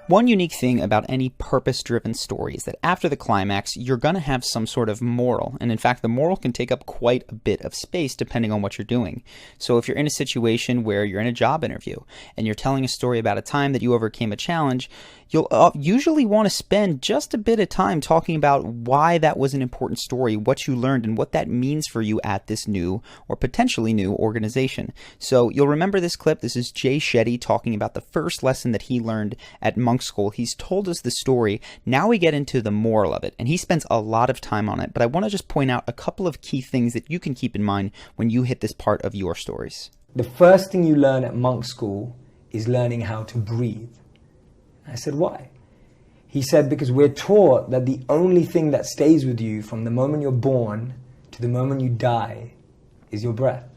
One unique thing about any purpose-driven story is that after the climax, you're going to have some sort of moral. And in fact, the moral can take up quite a bit of space depending on what you're doing. So if you're in a situation where you're in a job interview and you're telling a story about a time that you overcame a challenge, you'll usually want to spend just a bit of time talking about why that was an important story, what you learned, and what that means for you at this new or potentially new organization. So you'll remember this clip. This is Jay Shetty talking about the first lesson that he learned at monk school. He's told us the story. Now we get into the moral of it, and he spends a lot of time on it. But I want to just point out a couple of key things that you can keep in mind when you hit this part of your stories. The first thing you learn at monk school is learning how to breathe. I said, why? He said, because we're taught that the only thing that stays with you from the moment you're born to the moment you die is your breath.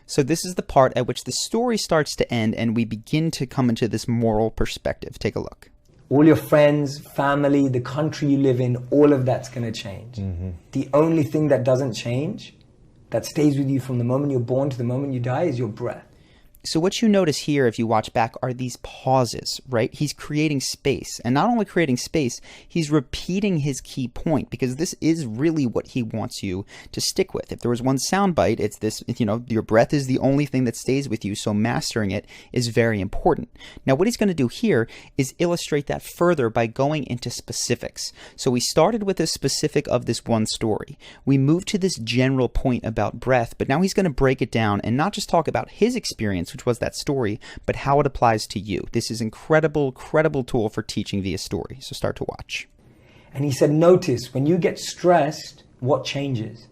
So this is the part at which the story starts to end and we begin to come into this moral perspective. Take a look. All your friends, family, the country you live in, all of that's going to change. The only thing that doesn't change, that stays with you from the moment you're born to the moment you die, is your breath. So what you notice here, if you watch back, are these pauses, right? He's creating space. And not only creating space, he's repeating his key point, because this is really what he wants you to stick with. If there was one soundbite, it's this, your breath is the only thing that stays with you, so mastering it is very important. Now, what he's going to do here is illustrate that further by going into specifics. So we started with a specific of this one story. We moved to this general point about breath, but now he's going to break it down and not just talk about his experience, which was that story, but how it applies to you. This is incredible tool for teaching via story. So start to watch. And he said, notice when you get stressed, what changes?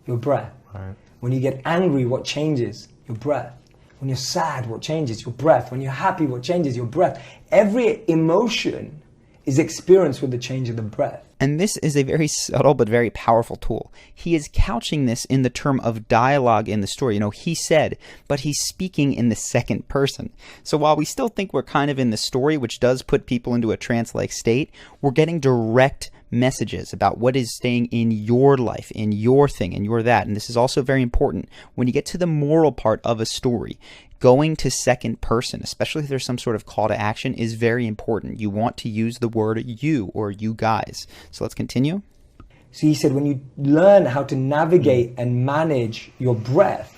Your breath. Right. When you get angry, what changes? Your breath. When you're sad, what changes? Your breath. When you're happy, what changes? Your breath. Every emotion is experienced with the change of the breath. And this is a very subtle but very powerful tool. He is couching this in the term of dialogue in the story. He said, but he's speaking in the second person. So while we still think we're kind of in the story, which does put people into a trance-like state, we're getting direct messages about what is staying in your life, in your thing, in your that. And this is also very important. When you get to the moral part of a story, going to second person, especially if there's some sort of call to action, is very important. You want to use the word you or you guys. So let's continue. So he said, when you learn how to navigate and manage your breath,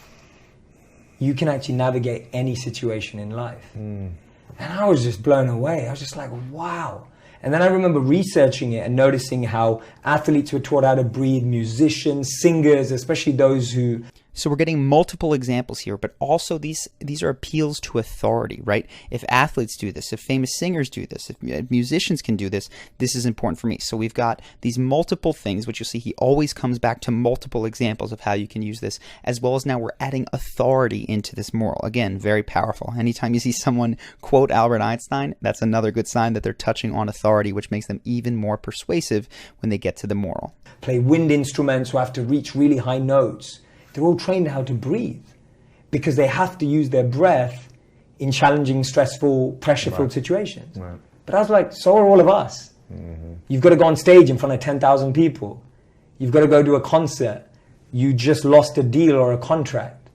you can actually navigate any situation in life. And I was just blown away. I was just like, wow. And then I remember researching it and noticing how athletes were taught how to breathe, musicians, singers, especially those who... So we're getting multiple examples here, but also these are appeals to authority, right? If athletes do this, if famous singers do this, if musicians can do this, this is important for me. So we've got these multiple things, which you'll see he always comes back to multiple examples of how you can use this, as well as now we're adding authority into this moral. Again, very powerful. Anytime you see someone quote Albert Einstein, that's another good sign that they're touching on authority, which makes them even more persuasive when they get to the moral. Play wind instruments who have to reach really high notes. They're all trained how to breathe because they have to use their breath in challenging, stressful, pressure-filled situations. Right. But I was like, so are all of us. You've got to go on stage in front of 10,000 people. You've got to go do a concert. You just lost a deal or a contract.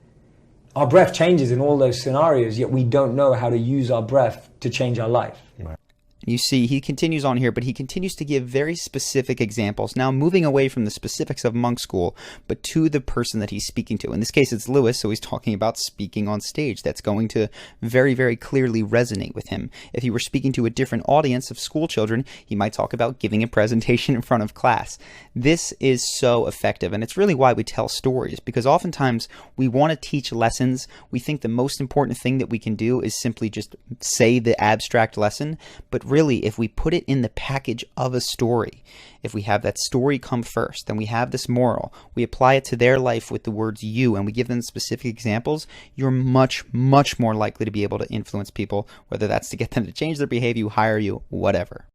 Our breath changes in all those scenarios, yet we don't know how to use our breath to change our life. Right. You see, he continues on here, but he continues to give very specific examples, now moving away from the specifics of monk school, but to the person that he's speaking to. In this case, it's Lewis, so he's talking about speaking on stage. That's going to very clearly resonate with him. If he were speaking to a different audience of school children, he might talk about giving a presentation in front of class. This is so effective, and it's really why we tell stories, because oftentimes we want to teach lessons. We think the most important thing that we can do is simply just say the abstract lesson, but really, if we put it in the package of a story, if we have that story come first, then we have this moral, we apply it to their life with the words you, and we give them specific examples, you're much more likely to be able to influence people, whether that's to get them to change their behavior, hire you, whatever.